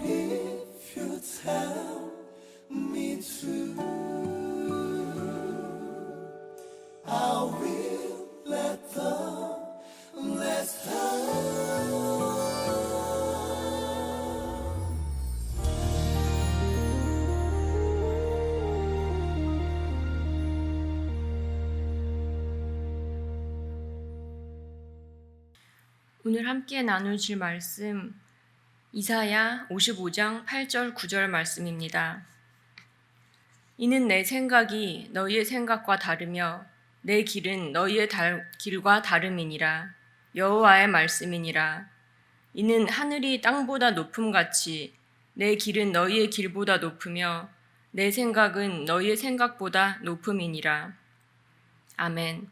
if you tell me to, I will let the rest down. 오늘 함께 나누실 말씀 이사야 55장 8절 9절 말씀입니다. 이는 내 생각이 너희의 생각과 다르며 내 길은 너희의 길과 다름이니라. 여호와의 말씀이니라. 이는 하늘이 땅보다 높음같이 내 길은 너희의 길보다 높으며 내 생각은 너희의 생각보다 높음이니라. 아멘.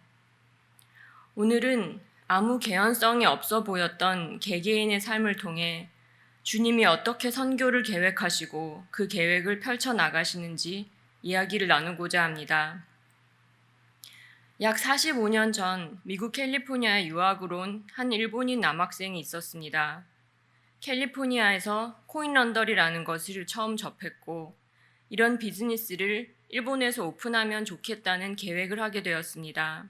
오늘은 아무 개연성이 없어 보였던 개개인의 삶을 통해 주님이 어떻게 선교를 계획하시고 그 계획을 펼쳐나가시는지 이야기를 나누고자 합니다. 약 45년 전 미국 캘리포니아에 유학을 온 한 일본인 남학생이 있었습니다. 캘리포니아에서 코인런더리라는 것을 처음 접했고 이런 비즈니스를 일본에서 오픈하면 좋겠다는 계획을 하게 되었습니다.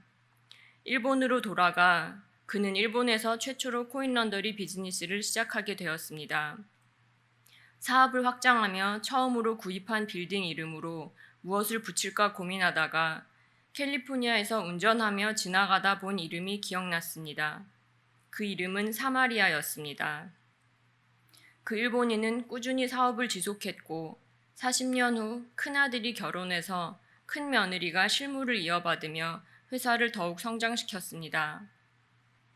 일본으로 돌아가 그는 일본에서 최초로 코인런더리 비즈니스를 시작하게 되었습니다. 사업을 확장하며 처음으로 구입한 빌딩 이름으로 무엇을 붙일까 고민하다가 캘리포니아에서 운전하며 지나가다 본 이름이 기억났습니다. 그 이름은 사마리아였습니다. 그 일본인은 꾸준히 사업을 지속했고 40년 후 큰아들이 결혼해서 큰 며느리가 실무를 이어받으며 회사를 더욱 성장시켰습니다.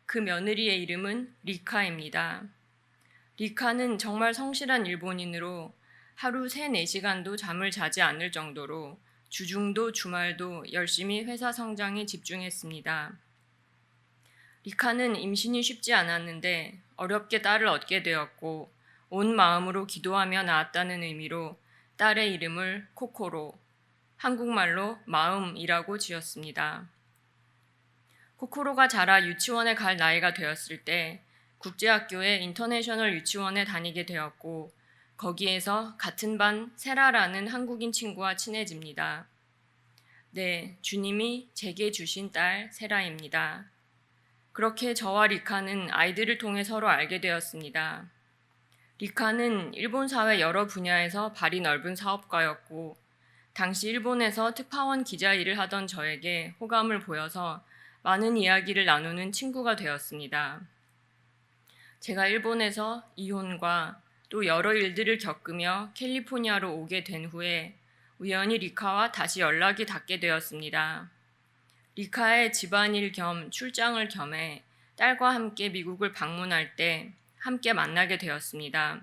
그 며느리의 이름은 리카입니다. 리카는 정말 성실한 일본인으로 하루 3, 4시간도 잠을 자지 않을 정도로 주중도 주말도 열심히 회사 성장에 집중했습니다. 리카는 임신이 쉽지 않았는데 어렵게 딸을 얻게 되었고 온 마음으로 기도하며 낳았다는 의미로 딸의 이름을 코코로, 한국말로 마음이라고 지었습니다. 코코로가 자라 유치원에 갈 나이가 되었을 때 국제학교의 인터내셔널 유치원에 다니게 되었고 거기에서 같은 반 세라라는 한국인 친구와 친해집니다. 네, 주님이 제게 주신 딸 세라입니다. 그렇게 저와 리카는 아이들을 통해 서로 알게 되었습니다. 리카는 일본 사회 여러 분야에서 발이 넓은 사업가였고 당시 일본에서 특파원 기자 일을 하던 저에게 호감을 보여서 많은 이야기를 나누는 친구가 되었습니다. 제가 일본에서 이혼과 또 여러 일들을 겪으며 캘리포니아로 오게 된 후에 우연히 리카와 다시 연락이 닿게 되었습니다. 리카의 집안일 겸 출장을 겸해 딸과 함께 미국을 방문할 때 함께 만나게 되었습니다.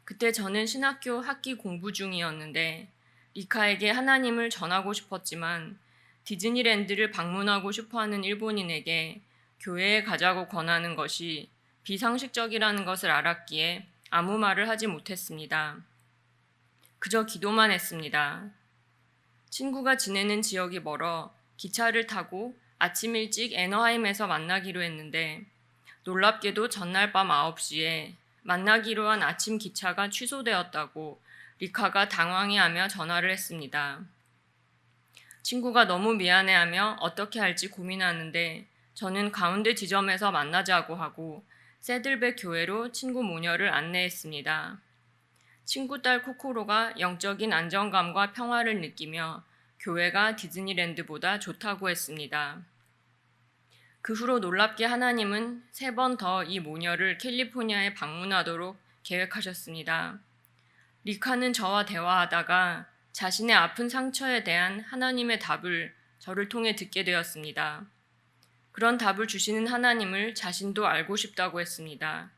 그때 저는 신학교 학기 공부 중이었는데 리카에게 하나님을 전하고 싶었지만 디즈니랜드를 방문하고 싶어하는 일본인에게 교회에 가자고 권하는 것이 비상식적이라는 것을 알았기에 아무 말을 하지 못했습니다. 그저 기도만 했습니다. 친구가 지내는 지역이 멀어 기차를 타고 아침 일찍 애너하임에서 만나기로 했는데 놀랍게도 전날 밤 9시에 만나기로 한 아침 기차가 취소되었다고 리카가 당황해하며 전화를 했습니다. 친구가 너무 미안해하며 어떻게 할지 고민하는데 저는 가운데 지점에서 만나자고 하고 새들백 교회로 친구 모녀를 안내했습니다. 친구 딸 코코로가 영적인 안정감과 평화를 느끼며 교회가 디즈니랜드보다 좋다고 했습니다. 그 후로 놀랍게 하나님은 3번 더 이 모녀를 캘리포니아에 방문하도록 계획하셨습니다. 리카는 저와 대화하다가 자신의 아픈 상처에 대한 하나님의 답을 저를 통해 듣게 되었습니다. 그런 답을 주시는 하나님을 자신도 알고 싶다고 했습니다.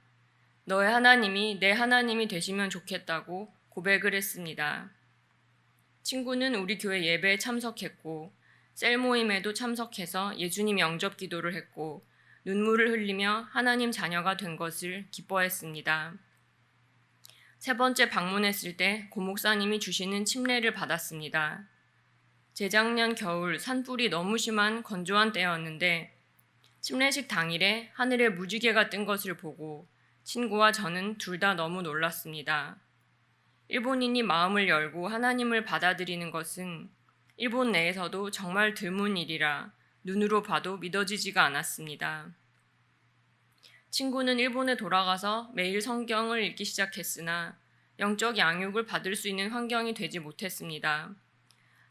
너의 하나님이 내 하나님이 되시면 좋겠다고 고백을 했습니다. 친구는 우리 교회 예배에 참석했고 셀 모임에도 참석해서 예수님 영접 기도를 했고 눈물을 흘리며 하나님 자녀가 된 것을 기뻐했습니다. 3번째 방문했을 때 고 목사님이 주시는 침례를 받았습니다. 재작년 겨울 산불이 너무 심한 건조한 때였는데 침례식 당일에 하늘에 무지개가 뜬 것을 보고 친구와 저는 둘 다 너무 놀랐습니다. 일본인이 마음을 열고 하나님을 받아들이는 것은 일본 내에서도 정말 드문 일이라 눈으로 봐도 믿어지지가 않았습니다. 친구는 일본에 돌아가서 매일 성경을 읽기 시작했으나 영적 양육을 받을 수 있는 환경이 되지 못했습니다.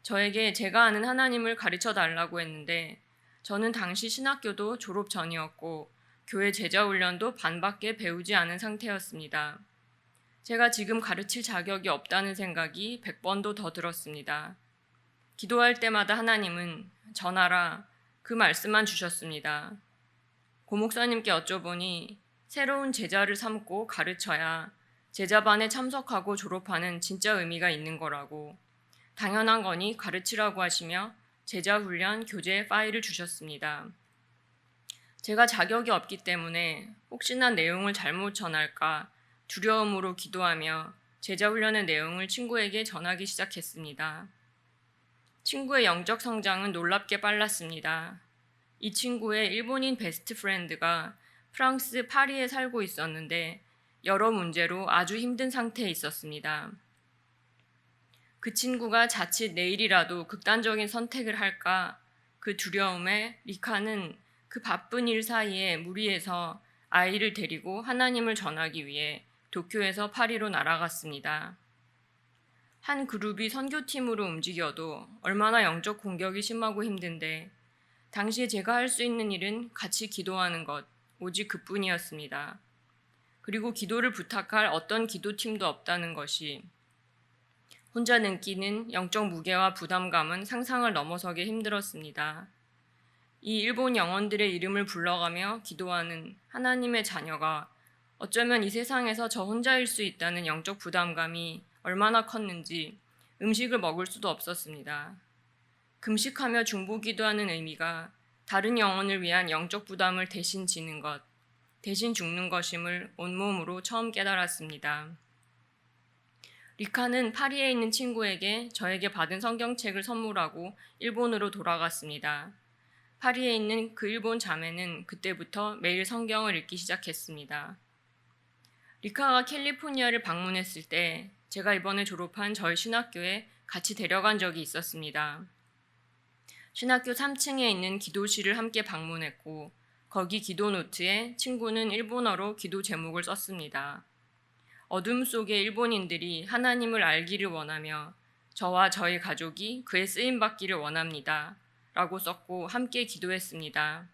저에게 제가 아는 하나님을 가르쳐 달라고 했는데 저는 당시 신학교도 졸업 전이었고 교회 제자 훈련도 반밖에 배우지 않은 상태였습니다. 제가 지금 가르칠 자격이 없다는 생각이 100번도 더 들었습니다. 기도할 때마다 하나님은 전하라 그 말씀만 주셨습니다. 고목사님께 여쭤보니 새로운 제자를 삼고 가르쳐야 제자반에 참석하고 졸업하는 진짜 의미가 있는 거라고 당연한 거니 가르치라고 하시며 제자훈련 교재 파일을 주셨습니다. 제가 자격이 없기 때문에 혹시나 내용을 잘못 전할까 두려움으로 기도하며 제자훈련의 내용을 친구에게 전하기 시작했습니다. 친구의 영적 성장은 놀랍게 빨랐습니다. 이 친구의 일본인 베스트 프렌드가 프랑스 파리에 살고 있었는데 여러 문제로 아주 힘든 상태에 있었습니다. 그 친구가 자칫 내일이라도 극단적인 선택을 할까 그 두려움에 리카는 그 바쁜 일 사이에 무리해서 아이를 데리고 하나님을 전하기 위해 도쿄에서 파리로 날아갔습니다. 한 그룹이 선교팀으로 움직여도 얼마나 영적 공격이 심하고 힘든데 당시에 제가 할 수 있는 일은 같이 기도하는 것, 오직 그뿐이었습니다. 그리고 기도를 부탁할 어떤 기도팀도 없다는 것이 혼자 느끼는 영적 무게와 부담감은 상상을 넘어서게 힘들었습니다. 이 일본 영혼들의 이름을 불러가며 기도하는 하나님의 자녀가 어쩌면 이 세상에서 저 혼자일 수 있다는 영적 부담감이 얼마나 컸는지 음식을 먹을 수도 없었습니다. 금식하며 중보기도하는 의미가 다른 영혼을 위한 영적 부담을 대신 지는 것, 대신 죽는 것임을 온몸으로 처음 깨달았습니다. 리카는 파리에 있는 친구에게 저에게 받은 성경책을 선물하고 일본으로 돌아갔습니다. 파리에 있는 그 일본 자매는 그때부터 매일 성경을 읽기 시작했습니다. 리카가 캘리포니아를 방문했을 때 제가 이번에 졸업한 저희 신학교에 같이 데려간 적이 있었습니다. 신학교 3층에 있는 기도실을 함께 방문했고 거기 기도 노트에 친구는 일본어로 기도 제목을 썼습니다. 어둠 속의 일본인들이 하나님을 알기를 원하며 저와 저희 가족이 그의 쓰임받기를 원합니다. 라고 썼고 함께 기도했습니다.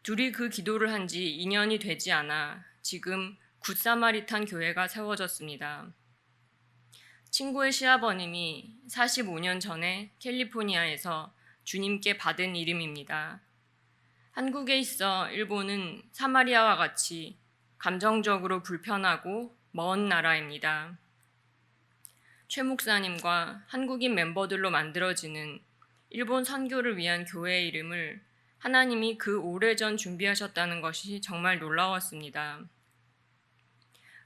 둘이 그 기도를 한 지 2년이 되지 않아 지금 굿사마리탄 교회가 세워졌습니다. 친구의 시아버님이 45년 전에 캘리포니아에서 주님께 받은 이름입니다. 한국에 있어 일본은 사마리아와 같이 감정적으로 불편하고 먼 나라입니다. 최 목사님과 한국인 멤버들로 만들어지는 일본 선교를 위한 교회의 이름을 하나님이 그 오래전 준비하셨다는 것이 정말 놀라웠습니다.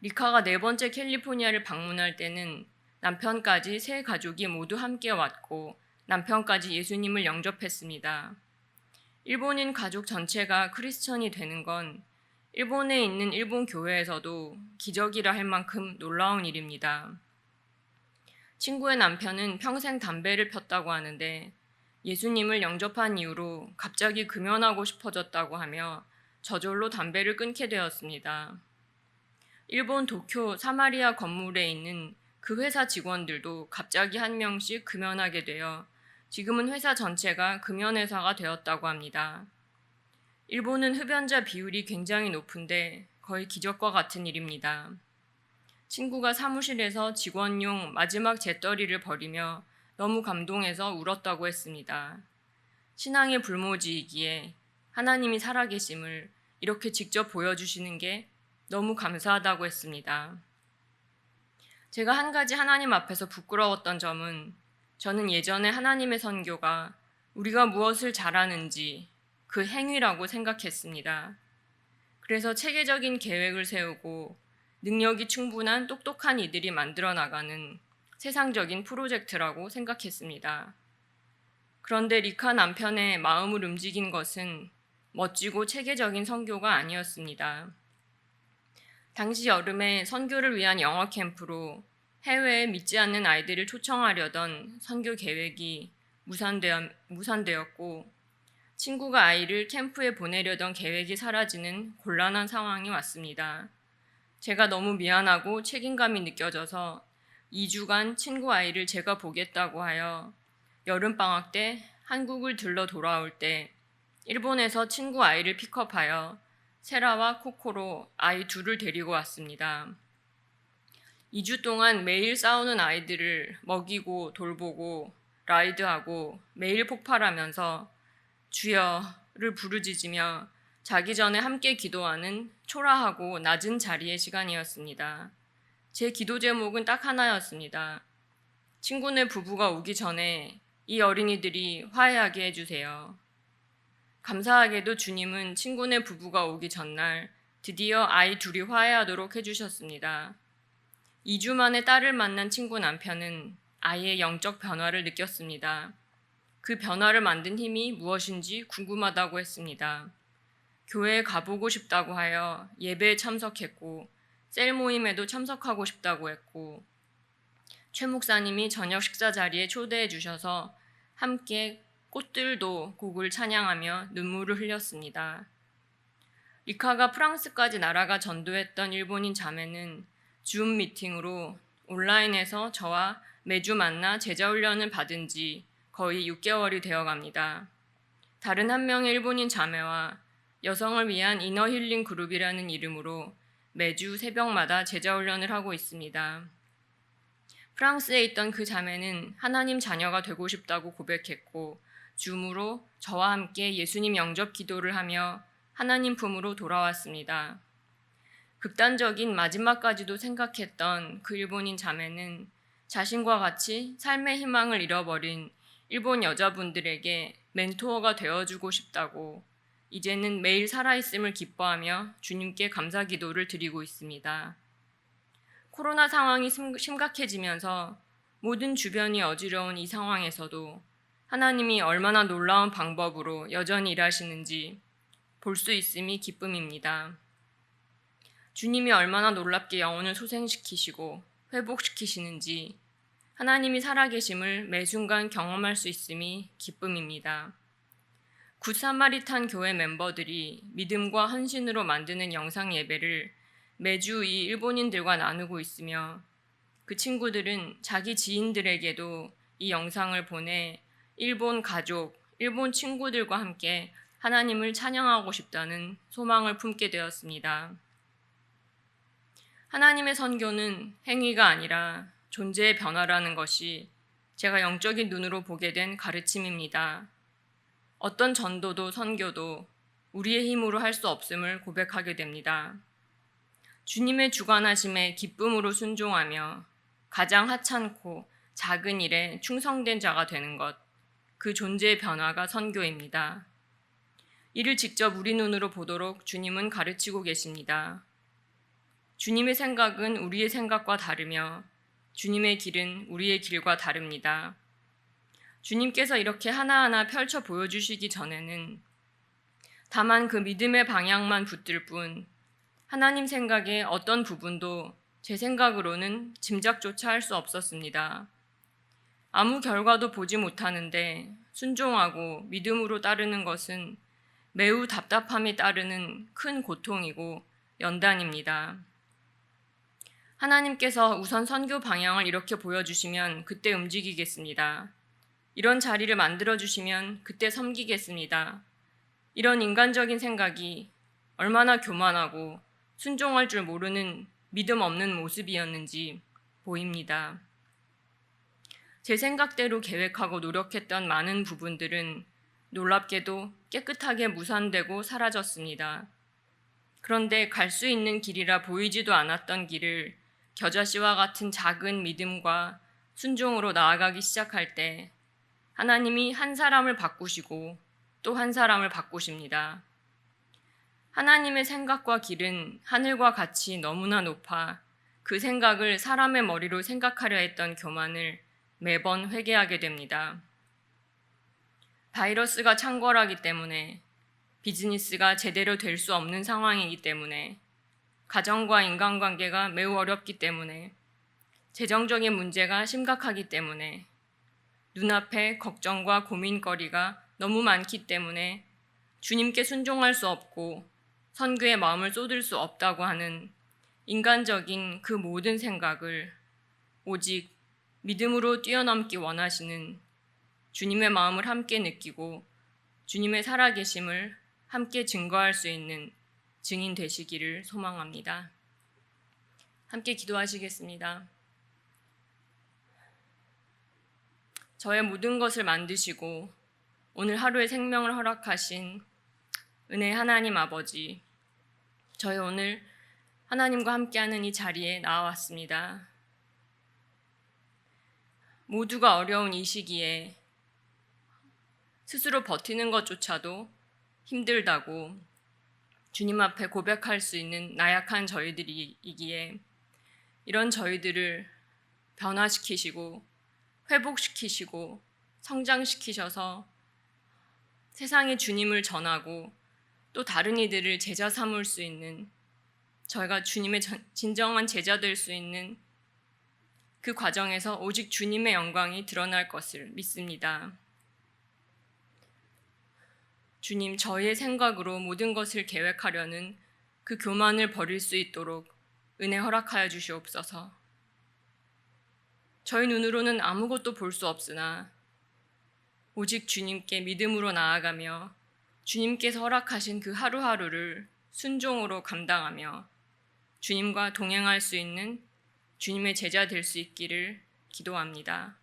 리카가 4번째 캘리포니아를 방문할 때는 남편까지 세 가족이 모두 함께 왔고 남편까지 예수님을 영접했습니다. 일본인 가족 전체가 크리스천이 되는 건 일본에 있는 일본 교회에서도 기적이라 할 만큼 놀라운 일입니다. 친구의 남편은 평생 담배를 폈다고 하는데 예수님을 영접한 이후로 갑자기 금연하고 싶어졌다고 하며 저절로 담배를 끊게 되었습니다. 일본 도쿄 사마리아 건물에 있는 그 회사 직원들도 갑자기 한 명씩 금연하게 되어 지금은 회사 전체가 금연회사가 되었다고 합니다. 일본은 흡연자 비율이 굉장히 높은데 거의 기적과 같은 일입니다. 친구가 사무실에서 직원용 마지막 재떨이를 벌이며 너무 감동해서 울었다고 했습니다. 신앙의 불모지이기에 하나님이 살아계심을 이렇게 직접 보여주시는 게 너무 감사하다고 했습니다. 제가 한 가지 하나님 앞에서 부끄러웠던 점은 저는 예전에 하나님의 선교가 우리가 무엇을 잘하는지 그 행위라고 생각했습니다. 그래서 체계적인 계획을 세우고 능력이 충분한 똑똑한 이들이 만들어 나가는 세상적인 프로젝트라고 생각했습니다. 그런데 리카 남편의 마음을 움직인 것은 멋지고 체계적인 선교가 아니었습니다. 당시 여름에 선교를 위한 영어 캠프로 해외에 믿지 않는 아이들을 초청하려던 선교 계획이 무산되었고 친구가 아이를 캠프에 보내려던 계획이 사라지는 곤란한 상황이 왔습니다. 제가 너무 미안하고 책임감이 느껴져서 2주간 친구 아이를 제가 보겠다고 하여 여름방학 때 한국을 들러 돌아올 때 일본에서 친구 아이를 픽업하여 세라와 코코로 아이 둘을 데리고 왔습니다. 2주 동안 매일 싸우는 아이들을 먹이고 돌보고 라이드하고 매일 폭발하면서 주여를 부르짖으며 자기 전에 함께 기도하는 초라하고 낮은 자리의 시간이었습니다. 제 기도 제목은 딱 하나였습니다. 친구네 부부가 오기 전에 이 어린이들이 화해하게 해주세요. 감사하게도 주님은 친구네 부부가 오기 전날 드디어 아이 둘이 화해하도록 해주셨습니다. 2주 만에 딸을 만난 친구 남편은 아이의 영적 변화를 느꼈습니다. 그 변화를 만든 힘이 무엇인지 궁금하다고 했습니다. 교회에 가보고 싶다고 하여 예배에 참석했고 셀 모임에도 참석하고 싶다고 했고 최 목사님이 저녁 식사 자리에 초대해 주셔서 함께 꽃들도 곡을 찬양하며 눈물을 흘렸습니다. 리카가 프랑스까지 날아가 전도했던 일본인 자매는 줌 미팅으로 온라인에서 저와 매주 만나 제자훈련을 받은 지 거의 6개월이 되어갑니다. 다른 한 명의 일본인 자매와 여성을 위한 이너 힐링 그룹이라는 이름으로 매주 새벽마다 제자훈련을 하고 있습니다. 프랑스에 있던 그 자매는 하나님 자녀가 되고 싶다고 고백했고 줌으로 저와 함께 예수님 영접 기도를 하며 하나님 품으로 돌아왔습니다. 극단적인 마지막까지도 생각했던 그 일본인 자매는 자신과 같이 삶의 희망을 잃어버린 일본 여자분들에게 멘토어가 되어주고 싶다고 이제는 매일 살아있음을 기뻐하며 주님께 감사 기도를 드리고 있습니다. 코로나 상황이 심각해지면서 모든 주변이 어지러운 이 상황에서도 하나님이 얼마나 놀라운 방법으로 여전히 일하시는지 볼 수 있음이 기쁨입니다. 주님이 얼마나 놀랍게 영혼을 소생시키시고 회복시키시는지 하나님이 살아계심을 매 순간 경험할 수 있음이 기쁨입니다. 굿사마리탄 교회 멤버들이 믿음과 헌신으로 만드는 영상 예배를 매주 이 일본인들과 나누고 있으며 그 친구들은 자기 지인들에게도 이 영상을 보내 일본 가족, 일본 친구들과 함께 하나님을 찬양하고 싶다는 소망을 품게 되었습니다. 하나님의 선교는 행위가 아니라 존재의 변화라는 것이 제가 영적인 눈으로 보게 된 가르침입니다. 어떤 전도도 선교도 우리의 힘으로 할 수 없음을 고백하게 됩니다. 주님의 주관하심에 기쁨으로 순종하며 가장 하찮고 작은 일에 충성된 자가 되는 것, 그 존재의 변화가 선교입니다. 이를 직접 우리 눈으로 보도록 주님은 가르치고 계십니다. 주님의 생각은 우리의 생각과 다르며 주님의 길은 우리의 길과 다릅니다. 주님께서 이렇게 하나하나 펼쳐 보여주시기 전에는 다만 그 믿음의 방향만 붙들 뿐 하나님 생각의 어떤 부분도 제 생각으로는 짐작조차 할 수 없었습니다. 아무 결과도 보지 못하는데 순종하고 믿음으로 따르는 것은 매우 답답함이 따르는 큰 고통이고 연단입니다. 하나님께서 우선 선교 방향을 이렇게 보여주시면 그때 움직이겠습니다. 이런 자리를 만들어주시면 그때 섬기겠습니다. 이런 인간적인 생각이 얼마나 교만하고 순종할 줄 모르는 믿음 없는 모습이었는지 보입니다. 제 생각대로 계획하고 노력했던 많은 부분들은 놀랍게도 깨끗하게 무산되고 사라졌습니다. 그런데 갈 수 있는 길이라 보이지도 않았던 길을 겨자씨와 같은 작은 믿음과 순종으로 나아가기 시작할 때 하나님이 한 사람을 바꾸시고 또 한 사람을 바꾸십니다. 하나님의 생각과 길은 하늘과 같이 너무나 높아 그 생각을 사람의 머리로 생각하려 했던 교만을 매번 회개하게 됩니다. 바이러스가 창궐하기 때문에 비즈니스가 제대로 될 수 없는 상황이기 때문에 가정과 인간관계가 매우 어렵기 때문에, 재정적인 문제가 심각하기 때문에, 눈앞에 걱정과 고민거리가 너무 많기 때문에 주님께 순종할 수 없고 선교에 마음을 쏟을 수 없다고 하는 인간적인 그 모든 생각을 오직 믿음으로 뛰어넘기 원하시는 주님의 마음을 함께 느끼고 주님의 살아계심을 함께 증거할 수 있는 증인 되시기를 소망합니다. 함께 기도하시겠습니다. 저의 모든 것을 만드시고 오늘 하루의 생명을 허락하신 은혜 하나님 아버지, 저희 오늘 하나님과 함께하는 이 자리에 나와왔습니다. 모두가 어려운 이 시기에 스스로 버티는 것조차도 힘들다고 주님 앞에 고백할 수 있는 나약한 저희들이기에 이런 저희들을 변화시키시고 회복시키시고 성장시키셔서 세상에 주님을 전하고 또 다른 이들을 제자 삼을 수 있는, 저희가 주님의 진정한 제자 될 수 있는 그 과정에서 오직 주님의 영광이 드러날 것을 믿습니다. 주님, 저희의 생각으로 모든 것을 계획하려는 그 교만을 버릴 수 있도록 은혜 허락하여 주시옵소서. 저희 눈으로는 아무것도 볼 수 없으나 오직 주님께 믿음으로 나아가며 주님께서 허락하신 그 하루하루를 순종으로 감당하며 주님과 동행할 수 있는 주님의 제자 될 수 있기를 기도합니다.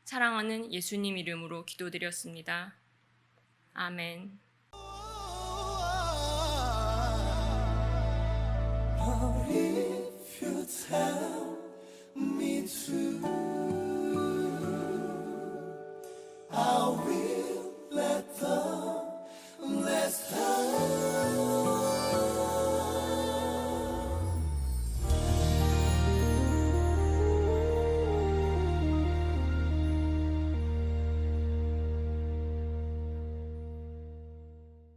사랑하는 예수님 이름으로 기도드렸습니다. 아멘.